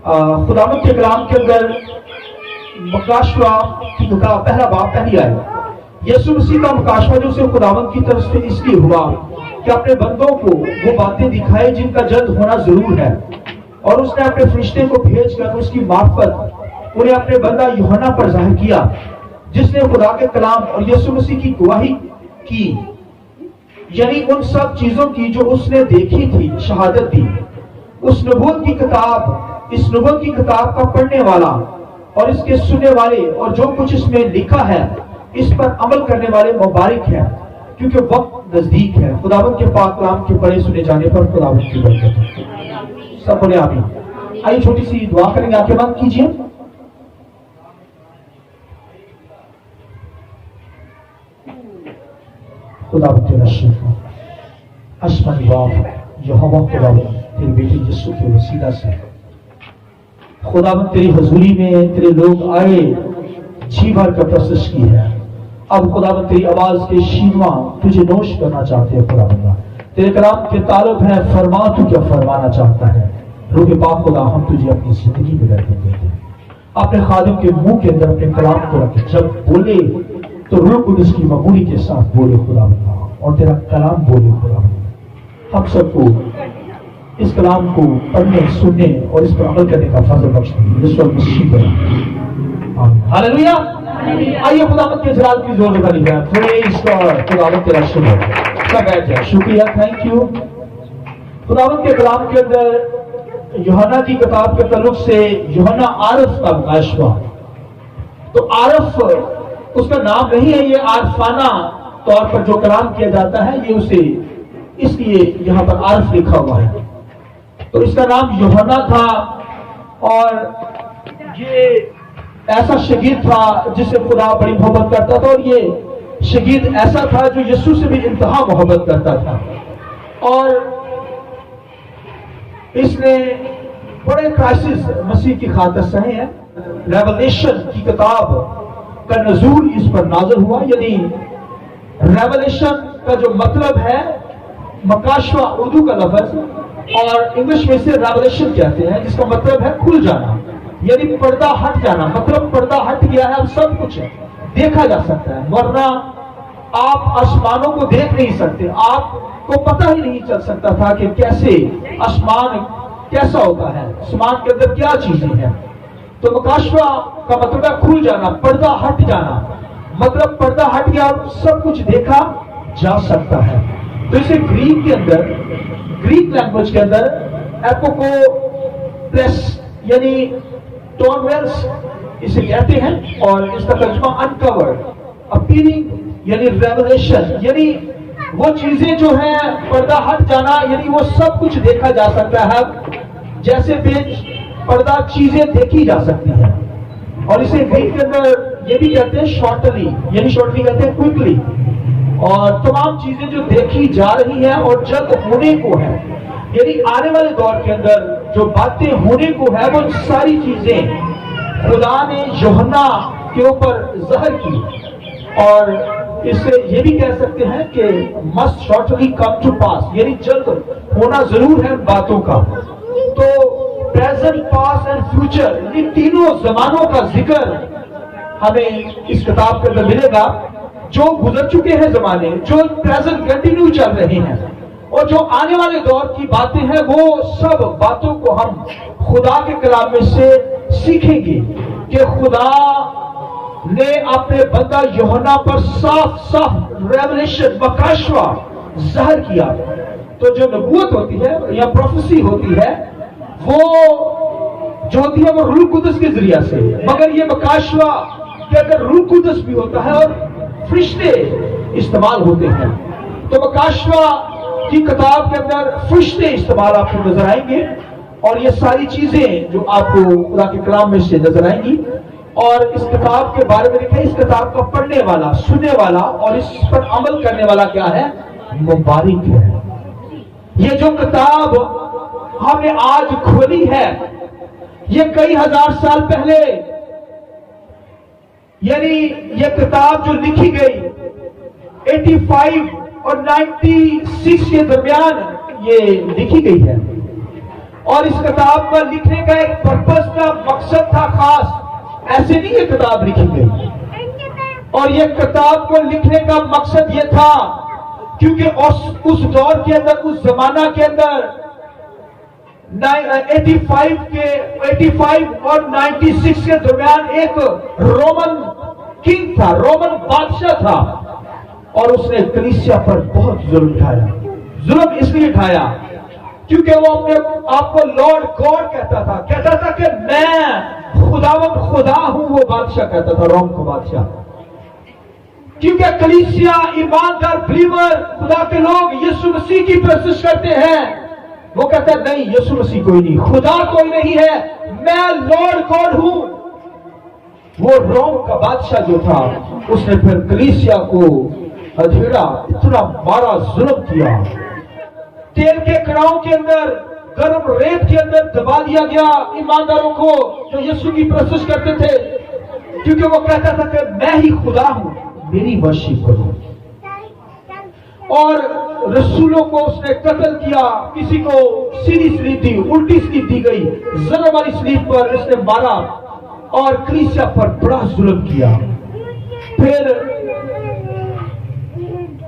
खुदावंद के कलाम के अंदर मुकाशवा की किताब पहला बाब पहली आयत, यीशु मसीह का मुकाशवा जो उसे खुदावंद की तरफ से इसलिए हुआ कि अपने बंदों को वो बातें दिखाए जिनका जल्द होना जरूर है, और उसने अपने फरिश्ते को भेजकर उसकी मार्फत उन्हें अपने बंदा यूहन्ना पर जाहिर किया, जिसने खुदा के कलाम और यीशु मसीह की गवाही की, यानी उन सब चीजों की जो उसने देखी थी शहादत दी। इस नबूवत की किताब का पढ़ने वाला और इसके सुनने वाले और जो कुछ इसमें लिखा है इस पर अमल करने वाले मुबारक हैं, क्योंकि वक्त नजदीक है। खुदावंद के पाक कलाम के पढ़े सुने जाने पर खुदावंद की बरकत है। सब बोले आमीन। आइए छोटी सी दुआ करेंगे, आंखें बंद कीजिए। खुदावंद तेरा शुक्र, आसमानी बाप यहोवा खुदावंद तेरे बेटे यीशु के वसीला से खुदावंद तेरी हजूरी में तेरे लोग आए, जी भर का प्रोसेस की है। अब खुदावंद तेरी आवाज के शीनवा तुझे नोश करना चाहते हैं। खुदावंद तेरे कलाम के तालब है, फरमा तू क्या फरमाना चाहता है। रूह पाक खुदा हम तुझे अपनी जिंदगी में रहते देते हैं, अपने खादिम के मुंह के अंदर अपने कलाम को रखे। जब बोले तो रूह कुदस की मबूरी के साथ बोले खुदावंद, और तेरा कलाम बोले खुदावंद। हम सबको इस कलाम को पढ़ने, सुनने और इस पर अमल करने का फजल बख्श दीजिए। हालेलुया। आइए खुदावंद के जलाल की जोर लगानी है। Praise God. खुदावंद तेरा शुक्र। सब बैठ जाए। शुक्रिया, थैंक यू। खुदावंद के कलाम के अंदर यूहन्ना की किताब के ताल्लुक से यूहन्ना आरफ का मुकाशवा, तो आरफ उसका नाम नहीं है, ये आरफाना तौर पर जो कलाम किया जाता है ये उसे इसलिए यहाँ पर आरफ लिखा हुआ है। तो इसका नाम यूहन्ना था, और ये ऐसा शगीद था जिससे खुदा बड़ी मोहब्बत करता था, और ये शगीद ऐसा था जो यीशु से भी इंतहा मोहब्बत करता था। और इसने बड़े क्राइसिस मसीह की खातिर सहे हैं। रेवलेशन की किताब का नजूल इस पर नाज़िल हुआ, यानी रेवलेशन का जो मतलब है, मकाशवा उर्दू का लफ्ज और इंग्लिश में से रेवलेशन कहते हैं, जिसका मतलब है खुल जाना, यानी पर्दा हट जाना। मतलब पर्दा हट गया है, अब सब कुछ देखा जा सकता है, वरना आप आसमानों को देख नहीं सकते। आपको पता ही नहीं चल सकता था कि कैसे आसमान कैसा होता है, आसमान के अंदर क्या चीजें हैं। तो मकाशवा का मतलब है खुल जाना, पर्दा हट जाना। मतलब पर्दा हट गया और सब कुछ देखा जा सकता है। तो इसे ग्रीक के अंदर, ग्रीक लैंग्वेज के अंदर एपोकोप्लेस यानी टॉनवेल्स इसे कहते हैं, और इसका तर्जुमा अनकवर्ड, अपीयरिंग यानी रेवलेशन, यानी वो चीजें जो है पर्दा हट जाना, यानी वो सब कुछ देखा जा सकता है, जैसे पेज पर्दा चीजें देखी जा सकती हैं। और इसे ग्रीक के अंदर ये भी कहते हैं शॉर्टली, यानी शॉर्टली कहते हैं क्विकली। और तमाम चीजें जो देखी जा रही हैं और जल्द होने को है, यानी आने वाले दौर के अंदर जो बातें होने को है, वो सारी चीजें खुदा ने यूहन्ना के ऊपर ज़ाहिर की। और इससे ये भी कह सकते हैं कि मस्ट शॉर्टली कम टू पास, यानी जल्द होना जरूर है बातों का। तो प्रेजेंट, पास्ट एंड फ्यूचर, इन तीनों जमानों का जिक्र हमें इस किताब के अंदर मिलेगा। जो गुजर चुके हैं जमाने, जो प्रेजेंट कंटिन्यू चल रहे हैं, और जो आने वाले दौर की बातें हैं, वो सब बातों को हम खुदा के कलाम में से सीखेंगे कि खुदा ने अपने बंदा यूहन्ना पर साफ साफ रेवलेशन, मकाशवा ज़ाहिर किया। तो जो नबूवत होती है या प्रोफेसी होती है, वो जो होती है वो रूह कुदस के जरिया से, मगर ये मकाशवा के अंदर रूह कुदस भी होता है और फरिश्ते इस्तेमाल होते हैं। तो मकाशवा की किताब के अंदर फरिश्ते इस्तेमाल आपको नजर आएंगे, और ये सारी चीजें जो आपको खुदा के कलाम में से नजर आएंगी। और इस किताब के बारे में लिखा है, इस किताब का पढ़ने वाला, सुनने वाला और इस पर अमल करने वाला क्या है? मुबारक है। ये जो किताब हमने आज खोली है, ये कई हजार साल पहले, यानी ये किताब जो लिखी गई 85 और 96 के दरमियान ये लिखी गई है। اور اس کتاب پر لکھنے کا ایک پرپس تھا، مقصد تھا خاص، ایسے نہیں یہ کتاب لکھی گئی. اور یہ کتاب کو لکھنے کا مقصد یہ تھا کیونکہ اس دور کے اندر، اس زمانہ کے اندر 85 اور 96 کے درمیان ایک رومن کنگ تھا، رومن بادشاہ تھا، اور اس نے کلیسیا پر بہت ظلم اٹھایا. ظلم اس لیے اٹھایا کیونکہ وہ اپنے آپ کو لارڈ گاڈ کہتا تھا کہ میں خدا ہوں. وہ بادشاہ کہتا تھا، روم کا بادشاہ. کیونکہ کلیسیا ایماندار بلیور، خدا کے لوگ یسوع مسیح کی پرستش کرتے ہیں، وہ کہتا ہے نہیں، یسوع مسیح کوئی نہیں، خدا کوئی نہیں ہے، میں لارڈ گاڈ ہوں. وہ روم کا بادشاہ جو تھا، اس نے پھر کلیسیا کو ادھیڑا، اتنا مارا، ظلم کیا. تیل کے کڑاؤں کے اندر، گرم ریت کے اندر دبا دیا گیا ایمانداروں کو جو یسوع کی پرستش کرتے تھے، کیونکہ وہ کہتا تھا کہ میں ہی خدا ہوں، میری ورشپ کرو. اور رسولوں کو اس نے قتل کیا، کسی کو سیدھی سلیب دی، الٹی سلیب دی گئی، ظلم والی سلیب پر اس نے مارا اور کلیسیا پر بڑا ظلم کیا. پھر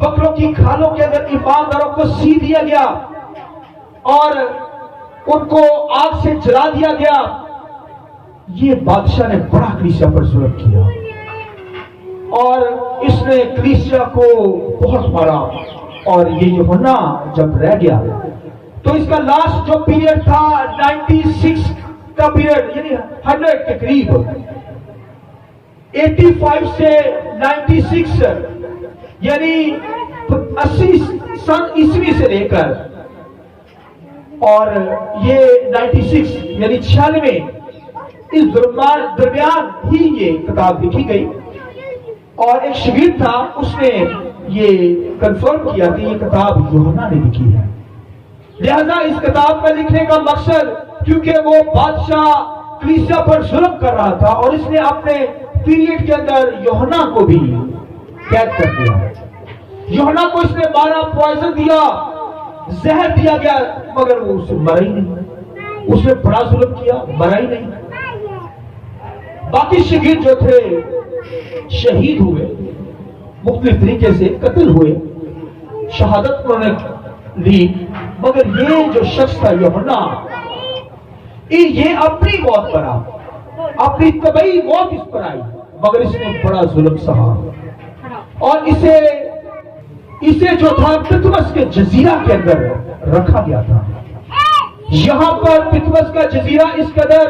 بکروں کی کھالوں کے اندر ایمانداروں کو سی دیا گیا اور ان کو آگ سے جلا دیا گیا. یہ بادشاہ نے بڑا کلیسیا پر ظلم کیا اور اس نے کلیسیا کو بہت مارا. اور یہ یوحنا جب رہ گیا تو اس کا لاسٹ جو پیریڈ تھا 96 کا پیریڈ، یعنی 100 کے قریب، 85 سے 96 یعنی 80 سن عیسوی سے لے کر اور یہ 96 یعنی 96 اس درمیان ہی یہ کتاب لکھی گئی. اور ایک شاگرد تھا، اس نے یہ کنفرم کیا کہ یہ کتاب یوحنا نے لکھی ہے. لہذا اس کتاب کا لکھنے کا مقصد، کیونکہ وہ بادشاہ کلیسیا پر ظلم کر رہا تھا اور اس نے اپنے پیریڈ کے اندر یوحنا کو بھی قید کر دیا. یوحنا کو اس نے مارا، پوائزن دیا، زہر دیا گیا، مگر وہ اسے مرا ہی نہیں. اس نے بڑا ظلم کیا، مرا ہی نہیں. باقی شاگرد جو تھے شہید ہوئے، مختلف طریقے سے قتل ہوئے، شہادت انہوں نے لی. مگر یہ جو شخص تھا یوحنا، یہ اپنی موت پر آ، اپنی طبعی موت اس پر آئی، مگر اس نے بڑا ظلم سہا. اور اسے جو تھا پتمس کے جزیرہ کے اندر رکھا گیا تھا. یہاں پر پتمس کا جزیرہ اس قدر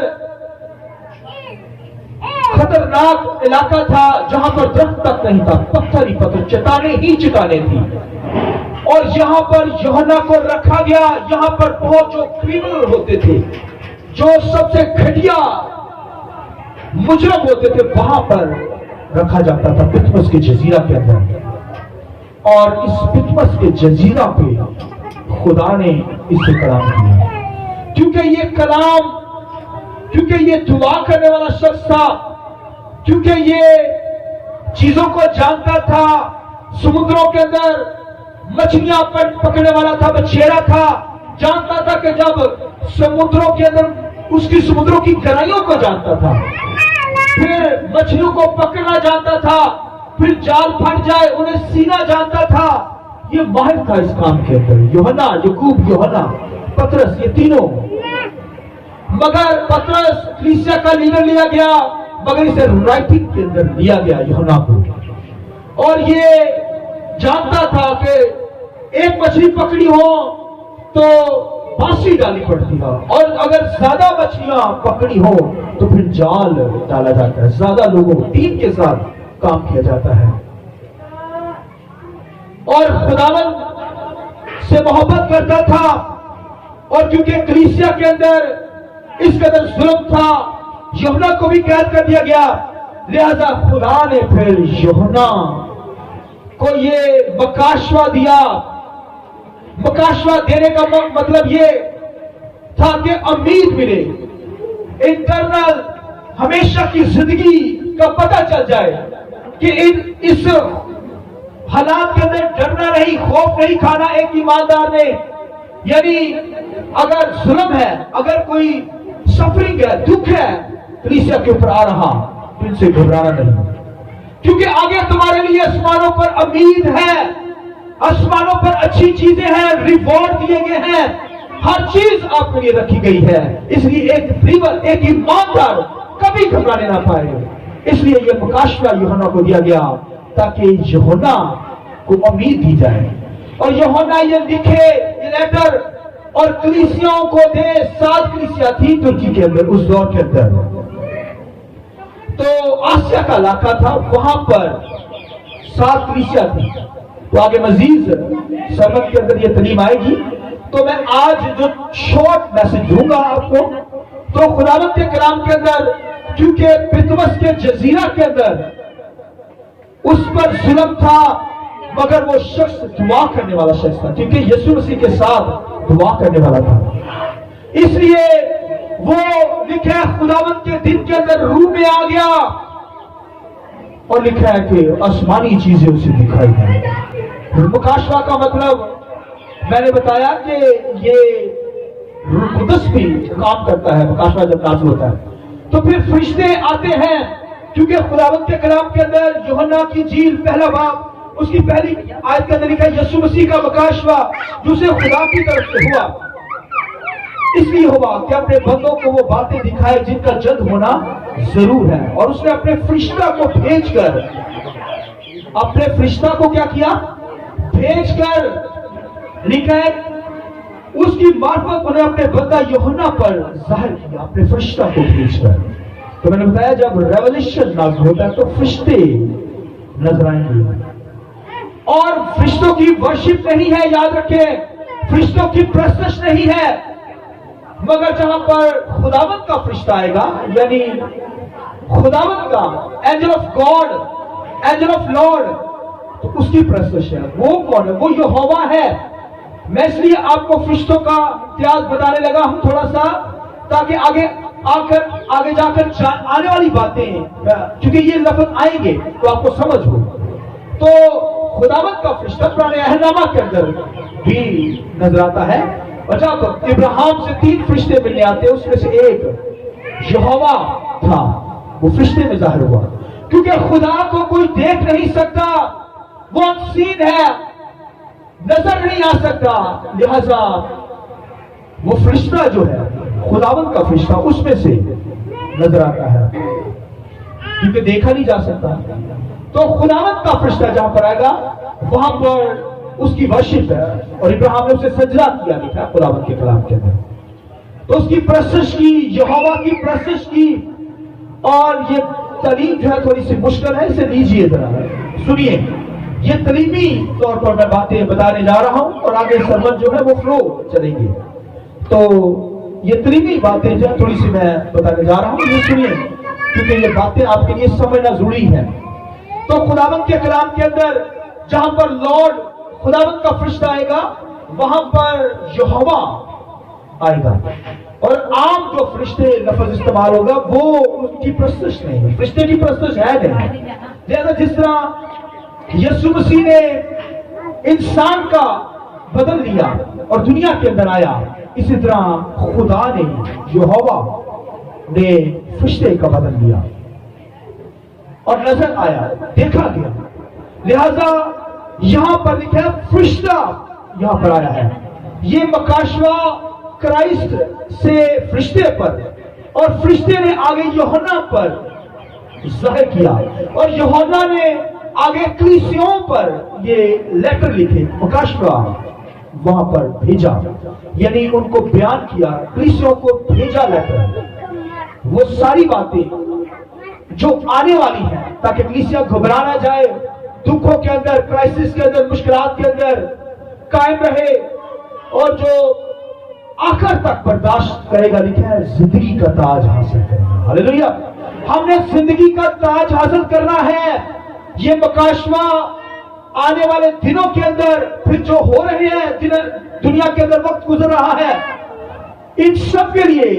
خطرناک علاقہ تھا جہاں پر درخت تک نہیں تھا، پتھر ہی پتھر، چٹانیں ہی چٹانیں تھی. اور یہاں پر یوحنا کو رکھا گیا. یہاں پر بہت جو کریمنل ہوتے تھے، جو سب سے گھٹیا مجرم ہوتے تھے، وہاں پر رکھا جاتا تھا پتمس کے جزیرہ کے اندر. اور اس پتمس کے جزیرہ پہ خدا نے اس سے کلام کیا، کیونکہ یہ دعا کرنے والا شخص تھا، کیونکہ یہ چیزوں کو جانتا تھا. سمندروں کے اندر مچھلیاں پکڑنے والا تھا، بچھیرا تھا، جانتا تھا کہ جب سمندروں کے اندر اس کی سمندروں کی گہرائیوں کو جانتا تھا، پھر مچھلیوں کو پکڑنا جانتا تھا، پھر جال پھٹ جائے انہیں سینا جانتا تھا. یہ ماہر تھا اس کام کے اندر. یوحنا، یعقوب، یوحنا، پترس، یہ تینوں. مگر پترس کلیسیا کا لیڈر لیا گیا، مگر اسے رائٹنگ کے اندر لیا گیا یوحنا کو. اور یہ جانتا تھا کہ ایک مچھلی پکڑی ہو تو پھانسی ڈالی پڑتی ہے، اور اگر زیادہ مچھلیاں پکڑی ہو تو پھر جال ڈالا جاتا ہے. زیادہ لوگوں ٹیم کے ساتھ کام کیا جاتا ہے. اور خداوند سے محبت کرتا تھا، اور کیونکہ کلیسیا کے اندر اس قدر ظلم تھا، یوحنا کو بھی قید کر دیا گیا. لہذا خدا نے پھر یوحنا کو یہ مکاشوہ دیا. مکاشوہ دینے کا مطلب یہ تھا کہ امید ملے، انٹرنل ہمیشہ کی زندگی کا پتہ چل جائے کہ اس حالات کے اندر ڈرنا نہیں، خوف نہیں کھانا. ایک ایماندار نے، یعنی اگر ظلم ہے، اگر کوئی سفرنگ ہے، دکھ ہے کلیسیا کے اوپر آ رہا، تو ان سے گھبرانا نہیں، کیونکہ آگے تمہارے لیے آسمانوں پر امید ہے، آسمانوں پر اچھی چیزیں ہیں، ریوارڈ دیے گئے ہیں، ہر چیز آپ کے لیے رکھی گئی ہے۔ اس لیے ایک بلیور، ایک ایماندار کبھی گھبرانے نہ پائے۔ اس لیے یہ مکاشفہ یوحنا کو دیا گیا تاکہ یوحنا کو امید دی جائے، اور یوحنا یہ لکھے یہ لیٹر اور کلیسیاؤں کو دے۔ 7 کلیسیا تھی ترکی کے اندر اس دور کے اندر، تو آسیا کا علاقہ تھا، وہاں پر 7 کلیسیا تھی۔ تو آگے مزید سبق کے اندر یہ تعلیم آئے گی، تو میں آج جو شارٹ میسج دوں گا آپ کو، تو خداوند کے کلام کے اندر، کیونکہ پطمس کے جزیرہ کے اندر اس پر ظلم تھا، مگر وہ شخص دعا کرنے والا شخص تھا، کیونکہ یسوع مسیح کے ساتھ دعا کرنے والا تھا، اس لیے وہ لکھا ہے خداوند کے دن کے اندر روح میں آ گیا، اور لکھا ہے کہ آسمانی چیزیں اسے دکھائی دیں۔ مکاشفہ کا مطلب میں نے بتایا کہ یہ روح القدس بھی کام کرتا ہے، مکاشفہ جب نازل ہوتا ہے تو پھر فرشتے آتے ہیں، کیونکہ خداوند کے کلام کے اندر یوحنا کی انجیل پہلا باب اس کی پہلی آیت کے اندر لکھا ہے یسوع مسیح کا مکاشفہ جو اسے خدا کی طرف سے ہوا، اس لیے ہوا کہ اپنے بندوں کو وہ باتیں دکھائے جن کا جلد ہونا ضرور ہے، اور اس نے اپنے فرشتہ کو بھیج کر، اپنے فرشتہ کو کیا کیا؟ بھیج کر، لکھا ہے اس کی معرفت انہیں اپنے بندہ یوحنا پر ظاہر کیا، اپنے فرشتہ کو بھیج کر۔ تو میں نے بتایا جب ریولیشن نازل ہوتا ہے تو فرشتے نظر آئیں گے، اور فرشتوں کی ورشپ نہیں ہے، یاد رکھیں، فرشتوں کی پرستش نہیں ہے، مگر جہاں پر خداوند کا فرشتہ آئے گا، یعنی خداوند کا angel of God, angel of Lord, تو اس کی پرستش ہے۔ وہ کون ہے؟ وہ یہوہ ہے۔ میں اس لیے آپ کو فرشتوں کا امتیاز بتانے لگا ہوں تھوڑا سا، تاکہ آگے جا کر آنے والی باتیں، کیونکہ یہ لفظ آئیں گے تو آپ کو سمجھ ہو۔ تو خداوند کا فرشتہ پرانے عہد نامہ کے اندر بھی نظر آتا ہے، اور جب ابراہیم سے 3 فرشتے ملنے آتے ہیں، اس میں سے ایک یہوہ تھا، وہ فرشتے میں ظاہر ہوا، کیونکہ خدا کو کوئی دیکھ نہیں سکتا، وہ انسین ہے، نظر نہیں آ سکتا، لہذا وہ فرشتہ جو ہے خداوند کا فرشتہ اس میں سے نظر آتا ہے، کیونکہ دیکھا نہیں جا سکتا۔ تو خداوند کا فرشتہ جہاں پر آئے گا وہاں پر اس کی ورشپ ہے، اور ابراہیم نے اسے سجدہ کیا، لکھا ہے خداوند کے کلام کے اندر، تو اس کی پرستش کی، یہوہ کی پرستش کی۔ اور یہ تعلیم جو ہے تھوڑی سی مشکل ہے، اسے لیجیے ذرا سنیے، یہ تعلیمی طور پر میں باتیں بتانے جا رہا ہوں، اور آگے سرمن جو ہے وہ فلو چلیں گے، تو یہ تعلیمی باتیں جو ہے تھوڑی سی میں بتانے جا رہا ہوں، یہ سنیے، کیونکہ یہ باتیں آپ کے لیے سمجھنا ضروری ہے۔ تو خداوند کے کلام کے اندر جہاں پر لارڈ خداوند کا فرشتہ آئے گا وہاں پر یہوہ آئے گا، اور عام جو فرشتے لفظ استعمال ہوگا وہ ان کی پرستش نہیں ہے، فرشتے کی پرستش ہے نہیں، جیسا جس طرح یسوع مسیح نے انسان کا بدل لیا اور دنیا کے اندر آیا، اسی طرح خدا نے، یہوہ نے فرشتے کا بدل لیا اور نظر آیا، دیکھا گیا، لہذا یہاں پر لکھا ہے فرشتہ یہاں پر آیا ہے۔ یہ مکاشفہ کرائسٹ سے فرشتے پر، اور فرشتے نے آگے یوحنا پر ظاہر کیا، اور یوحنا نے آگے کلیسیوں پر یہ لیٹر لکھے، مکاشفہ وہاں پر بھیجا، یعنی ان کو بیان کیا، کلیسیوں کو بھیجا لیٹر، وہ ساری باتیں جو آنے والی ہیں، تاکہ کلیسیا گھبرا نہ جائے، دکھوں کے اندر، کرائسس کے اندر، مشکلات کے اندر قائم رہے، اور جو آخر تک برداشت کرے گا، لکھا ہے زندگی کا تاج حاصل کرنا۔ ہاللیلویہ، ہم نے زندگی کا تاج حاصل کرنا ہے۔ یہ مکاشفہ آنے والے دنوں کے اندر پھر جو ہو رہے ہیں، دنیا کے اندر وقت گزر رہا ہے، ان سب کے لیے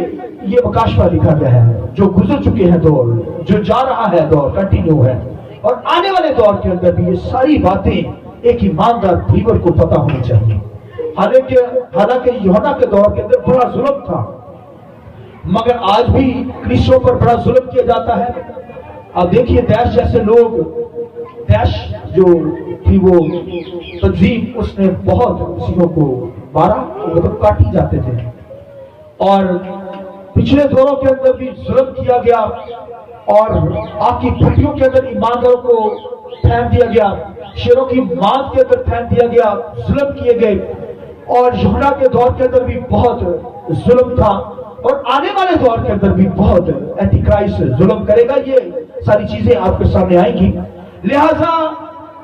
یہ مکاشفہ لکھا گیا ہے، جو گزر چکے ہیں دور، جو جا رہا ہے دور، کنٹینیو ہے، اور آنے والے دور کے اندر بھی یہ ساری باتیں ایک ایماندار بلیور کو پتا ہونی چاہیے۔ हालांकि यूहन्ना के दौर के अंदर बड़ा जुल्म था, मगर आज भी कलीसियों पर बड़ा जुल्म किया जाता है। अब देखिए दैश जैसे लोग, दैश जो थी वो तंजीम, उसने बहुत किसियों को मारा, मतलब काटी जाते थे। और पिछले दौरों के अंदर भी जुल्म किया गया और आग की भट्टियों के अंदर ईमानदारों को फेंक दिया गया, शेरों की मांद के अंदर फेंक दिया गया, जुल्म किए गए। और यूहन्ना के दौर के अंदर भी बहुत जुल्म था और आने वाले दौर के अंदर भी बहुत एंटीक्राइस्ट जुल्म करेगा। ये सारी चीजें आपके सामने आएंगी। लिहाजा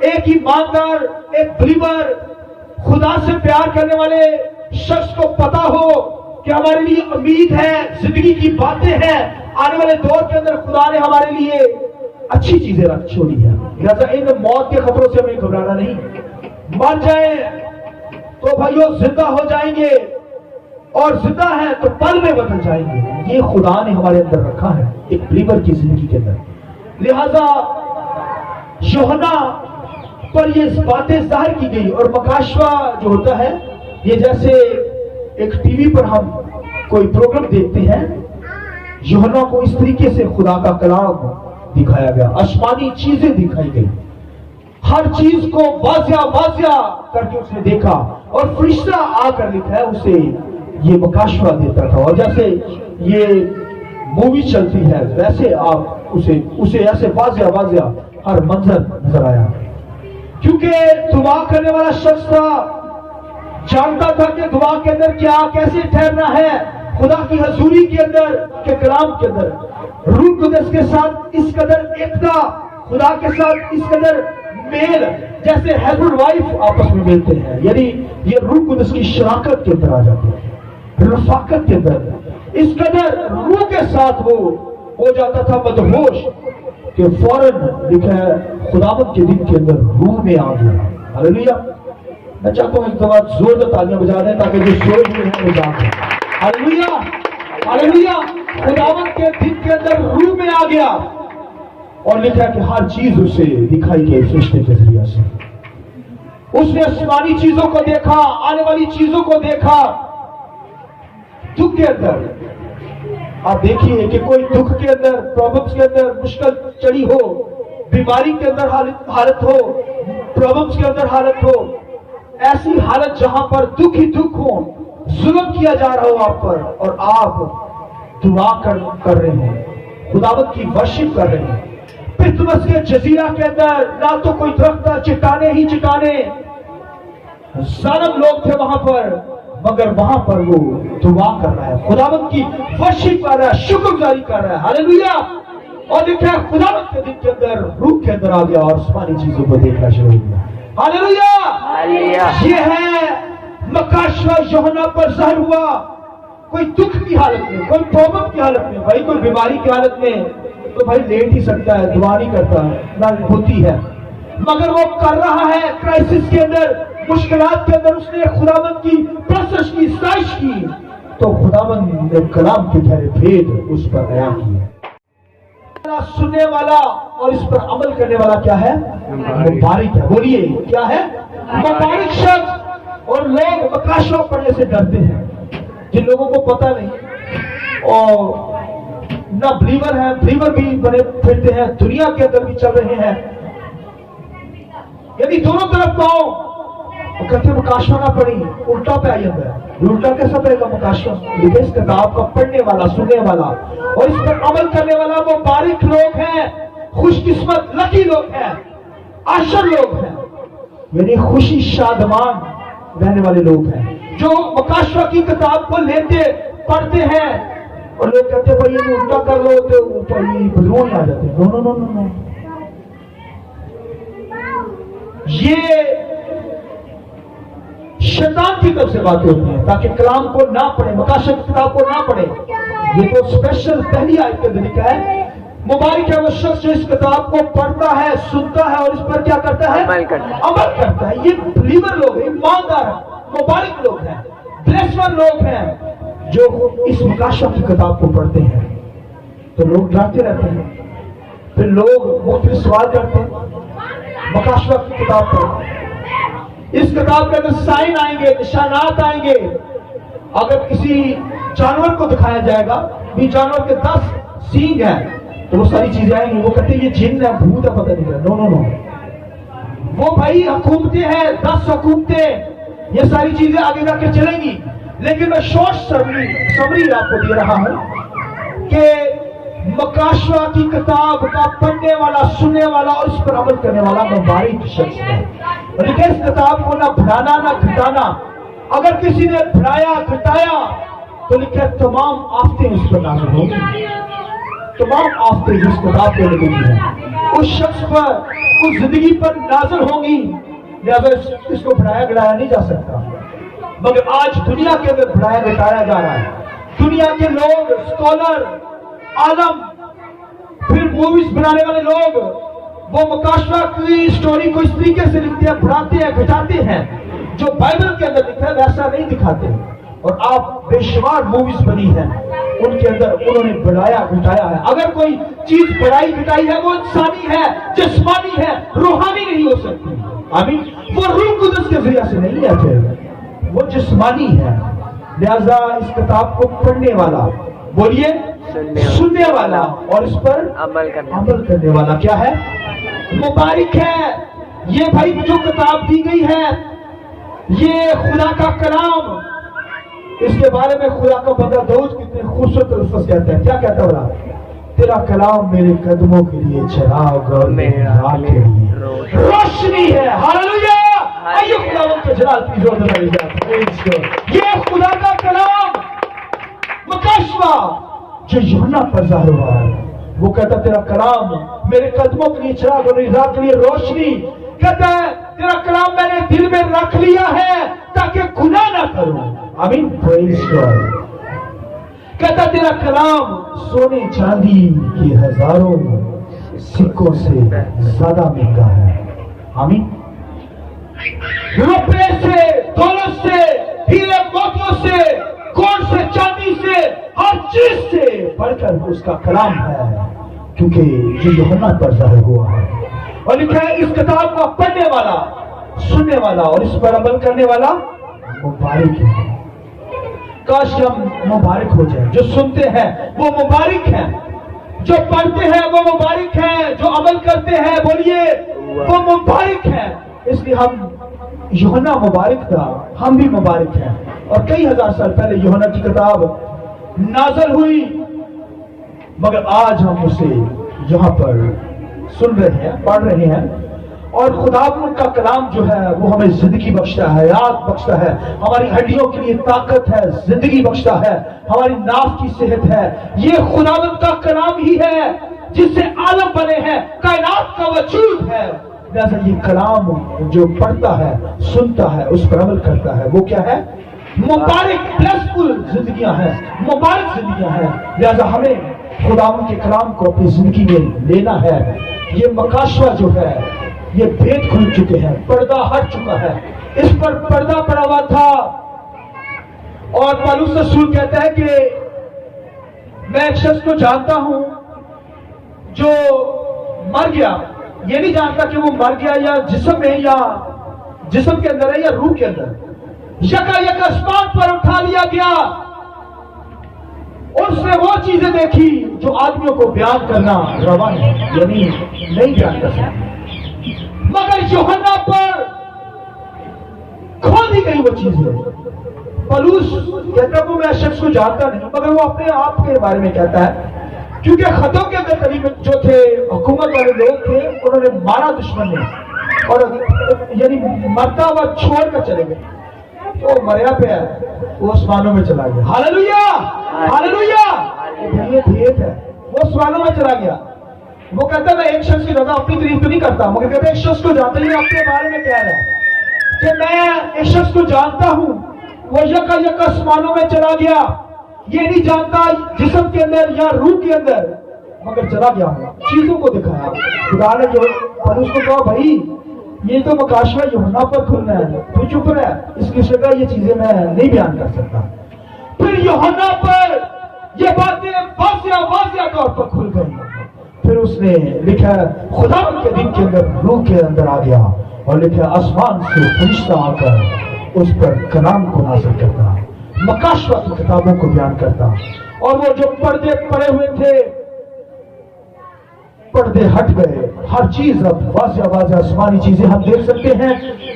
एक ईमानदार, एक बिलीवर, खुदा से प्यार करने वाले शख्स को पता हो कि हमारे लिए उम्मीद है, जिंदगी की बातें हैं, आने वाले दौर के अंदर खुदा ने हमारे लिए अच्छी चीजें रख छोड़ी है। लिहाजा इन मौत के खतरों से हमें घबराना नहीं। मर जाए तो भाइयों जिंदा हो जाएंगे, और जिंदा है तो पल में बदल जाएंगे। ये खुदा ने हमारे अंदर रखा है एक बिलीवर की जिंदगी के अंदर। लिहाजा यूहन्ना पर ये बातें जाहिर की गई। और मकाशवा जो होता है, ये जैसे एक टीवी पर हम कोई प्रोग्राम देखते हैं, यूहन्ना को इस तरीके से खुदा का कलाम दिखाया गया, आसमानी चीजें दिखाई गई, हर चीज को वाजिया करके उसने देखा। और फरिश्ता आकर लिखा है उसे ये मकाशवा देता था। और जैसे ये मूवी चलती है वैसे आप उसे ऐसे वाजिया हर मंजर नजर आया, क्योंकि दुआ करने वाला शख्स था, जानता था कि दुआ के अंदर क्या कैसे ठहरना है, खुदा की हजूरी के अंदर, के कलाम के अंदर रूह कुदस के साथ इस कदर एकता, खुदा के साथ इस कदर मेल, जैसे हस्बैंड वाइफ आपस में मिलते हैं, यानी ये रूह कुदस की शराकत के अंदर आ जाते हैं, रफाकत के अंदर इस कदर रूह के साथ वो हो जाता था मदहोश कि फौरन लिखा है खुदावत के दिन के अंदर रूह में आ गया। हालेलुया। मैं चाहता हूं एक दफा जोरदार तालियां बजा दें ताकि जो सोए हुए हैं वो जागे। Hallelujah, hallelujah. खुदावत के दिन के अंदर रूह में आ गया और लिखा कि हर चीज उसे दिखाई गई फरिश्ते के जरिए से। उसने आसमानी चीजों को देखा, आने वाली चीजों को देखा। दुख के अंदर आप देखिए कि कोई दुख के अंदर, प्रॉब्लम्स के अंदर मुश्किल चढ़ी हो, बीमारी के अंदर हालत हो, प्रॉब्लम्स के अंदर हालत हो, ऐसी हालत जहां पर दुख ही दुख हो, जुल्म किया जा रहा हो आप पर, और आप दुआ कर रहे हो, खुदावत की वर्शिप कर रहे हो। पितमस के जजीरा के अंदर ना तो कोई दरख्त था, चट्टाने ही चट्टाने, जालिम लोग थे वहां पर, मगर वहां पर वो दुआ कर रहा है, खुदावत की वर्शिप कर रहा है, शुक्रगुजारी कर रहा है। हालेलुया। और लिखा है खुदावत के दिन के अंदर रूह के अंदर आ गया और आसमानी चीजों को देखना शुरू किया। हालेलुया। ये है मकाशवा यूहन्ना पर ज़ाहिर हुआ। कोई दुख की हालत में, कोई प्रॉब्लम की हालत में, भाई कोई बीमारी की हालत में तो भाई लेट ही सकता है, दुआ नहीं करता, ना होती है, मगर वो कर रहा है क्राइसिस के अंदर, मुश्किलात के अंदर उसने खुदावंद की प्रशंसा की, साइश की, तो खुदावंद ने कलाम के गहरे भेद उस पर बयां किए। सुनने वाला और इस पर अमल करने वाला क्या है? मुबारक है। बोलिए क्या है? मुबारक शख्स। और लोग मकाशवा पढ़ने से डरते हैं, जिन लोगों को पता नहीं और ना बिलीवर है, बिलीवर भी बने फिरते हैं, दुनिया के अंदर भी चल रहे हैं, यदि दोनों तरफ पाओ वो कहते मकाशवा ना पढ़ी, उल्टा पे आई अंदर। उल्टा कैसा पड़ेगा मकाशवा? लिखे इस किताब का पढ़ने वाला, सुनने वाला और इस पर अमल करने वाला वो बारिक लोग हैं, खुशकिस्मत लकी लोग हैं, आशर लोग हैं, यानी खुशी शादमान रहने वाले लोग हैं, जो मकाशवा की किताब को लेते पढ़ते हैं। और लोग कहते हैं भाई ये उल्टा कर लो तो बदलून आ जाते हैं। No no no no no, ये शैतान की तरफ से बातें होती हैं ताकि कलाम को ना पढ़े, मकाशवा की किताब को ना पढ़े। ये तो स्पेशल पहली आयत के तरीका है। मुबारक है वो शख्स जो इस किताब को पढ़ता है, सुनता है और इस पर क्या करता है? अमल करता है। ये बिलीवर लोग हैं, ईमानदार मुबारक लोग हैं, ब्लेस्ड लोग हैं जो इस मकाशवा की किताब को पढ़ते हैं। तो लोग डरते रहते हैं, फिर लोग मुख्तलिफ सवाल करते हैं, मकाशवा की किताब पर इस किताब के अंदर साइन आएंगे, निशानात आएंगे। अगर किसी जानवर को दिखाया जाएगा भी जानवर के 10 सींग हैं तो वो सारी चीजें आएंगी। वो कहते हैं ये जिन है, भूत है, पता नहीं क्या। नो नो नो, वो भाई हुकूमतें हैं, 10 हुकूमतें, ये सारी चीजें आगे जाके चलेंगी। लेकिन मैं शॉर्ट समरी आपको दे रहा हूं कि मकाशवा की किताब का पढ़ने वाला, सुनने वाला और इस पर अमल करने वाला मुबारक शख्स है। और इस किताब को ना बढ़ाना ना घटाना। अगर किसी ने बढ़ाया घटाया तो लिखे तमाम आफतें उस पर नाज़िल होंगी, तमाम आफतें जिस किताब पे लिखी है उस शख्स पर, उस जिंदगी पर नाज़िल होंगी। लिहाजा इसको बढ़ाया घटाया नहीं जा सकता। मगर आज दुनिया के अंदर बढ़ाया घटाया जा रहा है। दुनिया के लोग, स्कॉलर, आलम, फिर मूवीज बनाने वाले लोग, वो मकाशवा की स्टोरी को इस तरीके से लिखते हैं, बढ़ाते हैं, घटाते हैं। जो बाइबल के अंदर लिखा है वैसा नहीं दिखाते। और आप बेशुमार मूवीज बनी हैं, उनके अंदर उन्होंने बढ़ाया घटाया है। अगर कोई चीज बढ़ाई घटाई है वो इंसानी है, जिस्मानी है, रूहानी नहीं हो सकती। आमीन। वो रूह कुदस के जरिए से नहीं है, फिर वो जिस्मानी है। लिहाजा इस किताब को पढ़ने वाला, बोलिए सुनने वाला और इस पर अमल करने वाला क्या है? मुबारक है। ये भाई जो किताब दी गई है ये खुदा का कलाम। इसके बारे में खुदा का बंदा दाऊद कितने खूबसूरत अल्फाज कहता है। क्या कहता है? तेरा कलाम मेरे कदमों के लिए चिराग और मेरे राह के लिए रोशनी है। हालेलुया। आइए खुदावंद के जलाल की जोर से ये खुदा का कलाम मुकाशवा जो यूहन्ना पर ज़ाहिर हुआ है। वो कहता तेरा कलाम मेरे कदमों के लिए चिराग और मेरी राह के लिए रोशनी। कहता है तेरा कलाम मैंने दिल में रख लिया है ताकि गुनाह ना करूं। आमीन। Praise God. कहता तेरा कलाम सोने चांदी के हजारों सिक्कों से ज्यादा महंगा है। आमीन। रुपए से, दौलत से, हीरे मोतियों से, गोल्ड से, चांदी से, हर चीज से बढ़कर उसका कलाम है, क्योंकि ये यूहन्ना पर ज़ाहिर हुआ है। और लिखा है इस किताब को पढ़ने वाला, सुनने वाला और इस पर अमल करने वाला मुबारक है। काश हम मुबारक हो जाए। जो सुनते हैं वो मुबारक हैं, जो पढ़ते हैं वो मुबारक हैं, जो अमल करते हैं बोलिए वो मुबारक हैं। इसलिए हम यूहन्ना मुबारक था, हम भी मुबारक हैं। और कई हजार साल पहले यूहन्ना की किताब नाज़िल हुई, मगर आज हम उसे यहाँ पर सुन रहे हैं, पढ़ रहे हैं। और खुदावंद का कलाम जो है वो हमें जिंदगी बख्शता है, हयात बख्शता है, हमारी हड्डियों के लिए ताकत है, जिंदगी बख्शता है, हमारी नाफ की सेहत है। ये खुदावंद का कलाम ही है जिससे आलम बने हैं, कायनात का वजूद है। लिहाजा ये कलाम जो पढ़ता है, सुनता है, उस पर अमल करता है, वो क्या है? मुबारक, ब्लेसफुल जिंदगियां हैं, मुबारक जिंदगियां हैं। लिहाजा हमें खुदावंद के कलाम को अपनी जिंदगी में लेना है। ये मकाशवा जो है ये भेद खुल चुके हैं, पर्दा हट चुका है। इस पर पर्दा पड़ा हुआ था। और पौलुस रसूल कहता है कि मैं एक शख्स को जानता हूं जो मर गया। ये नहीं जानता कि वो मर गया या जिस्म में, या जिस्म के अंदर है या रूह के अंदर। यकायक आसमान पर उठा लिया गया। उसने वो चीजें देखी जो आदमियों को बयान करना रवा है, यानी नहीं बयान कर सकते। मगर यूहन्ना पर खोल दी गई वो चीजें। पौलुस कहता है वो मैं शख्स को जानता नहीं, मगर वो अपने आप के बारे में कहता है, क्योंकि खतों के अंदर करीब जो थे हुकूमत वाले लोग थे, उन्होंने मारा दुश्मन ने, और यानी मरता हुआ छोड़ कर चले गए। वो मरिया पे है, वो आसमानों में चला गया। Hallelujah, hallelujah. ये भेद है, वो आसमानों में चला गया। वो कहता मैं एक शख्स की रजा अपनी तारीफ तो नहीं करता, मगर कहता एक शख्स को जानता ही अपने बारे में कह रहा है कि मैं एक शख्स को जानता हूं, वो यकायक आसमानों में चला गया। ये नहीं जानता जिस्म के अंदर या रूह के अंदर, मगर चला गया हूं, चीजों को दिखाया। खुदा ने जो पौलुस को कहा भाई ये तो मकाशवा यूहन्ना पर खुलना है, तू चुप रह, इसकी जगह ये चीजें मैं नहीं बयान कर सकता। फिर यूहन्ना पर ये बातें वाज़िया तौर पर खुल गई। फिर उसने लिखा खुदा के दिन के अंदर, रूह के अंदर आ गया اور لکھا آسمان سے فرشتہ آ کر اس پر کلام کو نازل کرتا، مکاشفہ کی کتابوں کو بیان کرتا، اور وہ جو پردے پڑے ہوئے تھے پردے ہٹ گئے، ہر چیز اب واضح واضح آسمانی چیزیں ہم دیکھ سکتے ہیں۔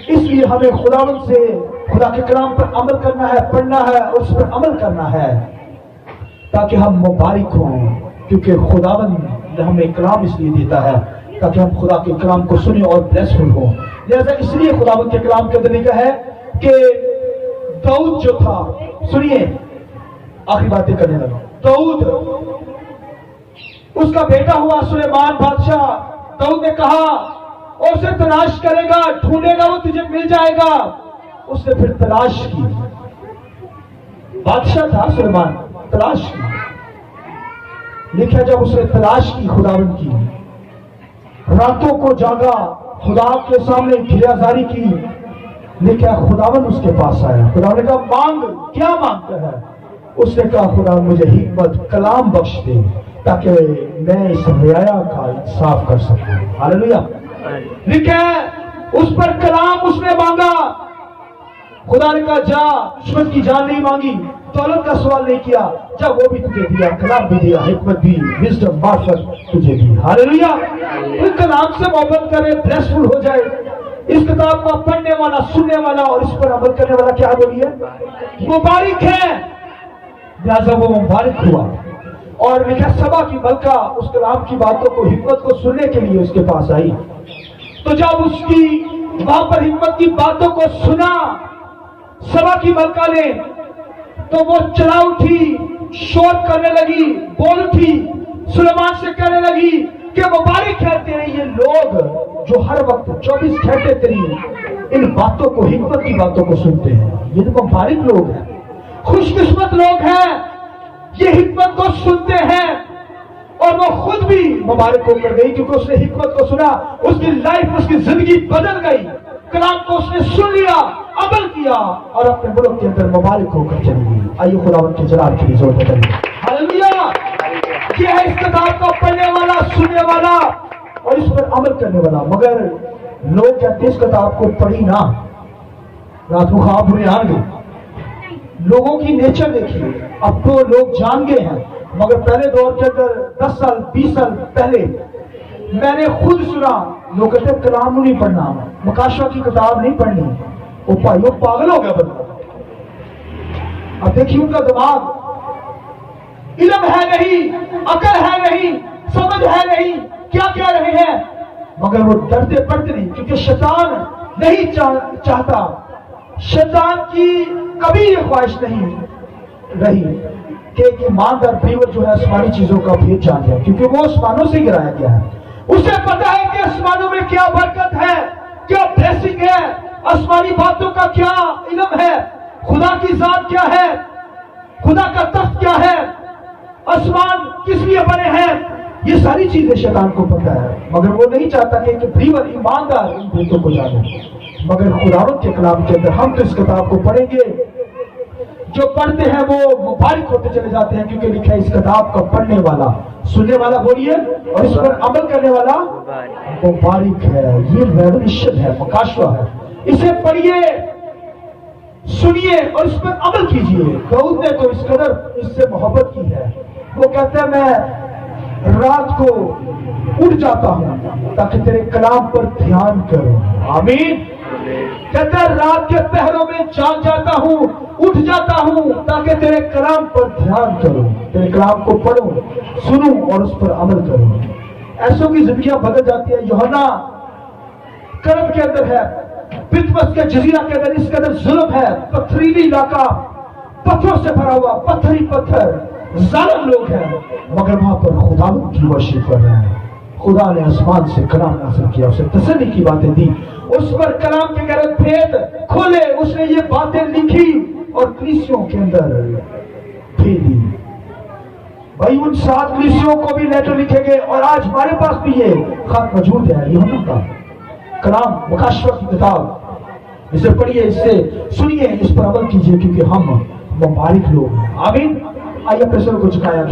اس لیے ہمیں خداوند سے خدا کے کلام پر عمل کرنا ہے، پڑھنا ہے اور اس پر عمل کرنا ہے تاکہ ہم مبارک ہوں، کیونکہ خداوند نے ہمیں کلام اس لیے دیتا ہے تاکہ ہم خدا کے کلام کو سنیں اور بلیسفل ہوں۔ لہذا اس لیے خداوند کے کلام کے اندر لکھا ہے کہ داؤد جو تھا، سنیے آخری باتیں کرنے لگا، داؤد اس کا بیٹا ہوا سلیمان بادشاہ، داؤد نے کہا اور اسے تلاش کرے گا، ڈھونڈے گا، وہ تجھے مل جائے گا۔ اس نے پھر تلاش کی، بادشاہ تھا سلیمان، تلاش کی، لکھا جب اس نے تلاش کی خداوند کی، راتوں کو جاگا، خدا کے سامنے گریہزاری کی، لکھا خداوند اس کے پاس آیا، خداوند نے کہا مانگ، کیا مانگتا ہے؟ اس نے کہا خدا مجھے حکمت کلام بخش دے تاکہ میں اس رعایا کا انصاف کر سکوں۔ ہاللیلویا۔ لکھا اس پر کلام اس نے مانگا، خدا نے کہا جا، دشمن کی جان نہیں مانگی، دولت کا سوال نہیں کیا، جب وہ بھی تجھے دیا، کلام بھی دیا، حکمت بھی، وزڈم، معرفت تجھے دی۔ ہاللیلویا۔ اس کلام سے محبت کرے، بلیسفل ہو جائے۔ اس کتاب کو پڑھنے والا، سننے والا اور اس پر عمل کرنے والا کیا بولیے؟ مبارک ہے۔ لہذا وہ مبارک ہوا، اور لکھا سبا کی ملکہ اس کلام کی باتوں کو، حکمت کو سننے کے لیے اس کے پاس آئی۔ تو جب اس کی وہاں پر حکمت کی باتوں کو سنا سبا کی ملکہ نے، تو وہ چلا اٹھی، شور کرنے لگی، بول اٹھی، سلیمان سے کہنے لگی کہ مبارک ہے تیرے یہ لوگ جو ہر وقت 24 گھنٹے تیری ان باتوں کو، حکمت کی باتوں کو سنتے ہیں۔ یہ تو مبارک لوگ ہیں، خوش قسمت لوگ ہیں، یہ حکمت کو سنتے ہیں۔ اور وہ خود بھی مبارک ہو کر گئی کیونکہ اس نے حکمت کو سنا، اس کی لائف، اس کی زندگی بدل گئی، کلام کو اس نے سن لیا، عمل کیا اور اپنے ملک کے اندر مبارک ہو کر چلی گئی۔ آئیے خداوند کے جلال کے لیے زور دے کر ہاللیلویا۔ یہ ہے اس کتاب کو پڑھنے والا، سننے والا اور اس پر عمل کرنے والا۔ مگر لوگ کہتے ہیں اس کتاب کو پڑھی نہ، رات کو خواب برے آ گئے۔ لوگوں کی نیچر دیکھیے، اب تو لوگ جان گئے ہیں، مگر پہلے دور کے اندر 10 سال 20 سال پہلے میں نے خود سنا لوگ کہتے ہیں کلام نہیں پڑھنا، مکاشفہ کی کتاب نہیں پڑھنی، وہ بھائی وہ پاگل ہو گیا بندہ۔ اب دیکھیے ان کا دماغ، علم ہے نہیں، عقل ہے نہیں، سمجھ ہے نہیں، کیا کہہ رہے ہیں، مگر وہ ڈرتے پڑھتے نہیں، کیونکہ شیطان نہیں چاہتا، شیطان کی کبھی یہ خواہش نہیں رہی کہ ایک ایماندار بلیور جو ہے آسمانی چیزوں کا بھید جان جائے، کیونکہ وہ آسمانوں سے گرایا گیا ہے۔ اسے پتا ہے کہ آسمانوں میں کیا برکت ہے، کیا بلیسنگ ہے، آسمانی باتوں کا کیا علم ہے، خدا کی ذات کیا ہے، خدا کا تخت کیا ہے، آسمان کس لیے بنے ہیں، یہ ساری چیزیں شیطان کو پتا ہے، مگر وہ نہیں چاہتا کہ ایک بلیور ایماندار ان باتوں کو جانے۔ مگر خداوند کے کلام کے اندر ہم تو اس کتاب کو پڑھیں گے، جو پڑھتے ہیں وہ مبارک ہوتے چلے جاتے ہیں، کیونکہ لکھا ہے اس کتاب کا پڑھنے والا، سننے والا بولیے، اور اس پر عمل کرنے والا مبارک ہے۔ یہ ریولیشن ہے، مکاشفہ ہے، اسے پڑھیے، سنیے اور اس پر عمل کیجیے۔ داؤد نے تو اس قدر اس سے محبت کی ہے، وہ کہتا ہے میں رات کو اٹھ جاتا ہوں تاکہ تیرے کلام پر دھیان کروں۔ آمین۔ کہتا ہے رات کے پہروں میں جاگ جاتا ہوں، اٹھ جاتا ہوں تاکہ تیرے کلام پر دھیان کروں، تیرے کلام کو پڑھوں، سنوں اور اس پر عمل کروں۔ ایسوں کی زندگیاں بدل جاتی ہے۔ یوحنا کرب کے اندر ہے، پتمس کے جزیرہ کے اندر اس قدر ظلم ہے، پتھریلی علاقہ، پتھروں سے بھرا ہوا، پتھر ہی پتھر، ظالم لوگ ہیں، مگر وہاں پر خدا کی ورشپ کر رہے ہیں۔ خدا نے آسمان سے کلام نازل کیا، اسے تسلی کی باتیں دی، اس پر کلام کے غیر بھید کھولے، اس نے یہ باتیں لکھی اور کلیسیوں کے اندر بھیجی۔ بھائی ان 7 کلیسیوں کو بھی لیٹر لکھے گئے، اور آج ہمارے پاس بھی یہ خط موجود ہے، یوحنا کا کلام، مکاشفہ کی کتاب، اسے پڑھیے، اس سے سنیے، اس پر عمل کیجیے، کیونکہ ہم مبارک لوگ ہیں۔ آمین۔ آئیے اپنے سر کو جھکایا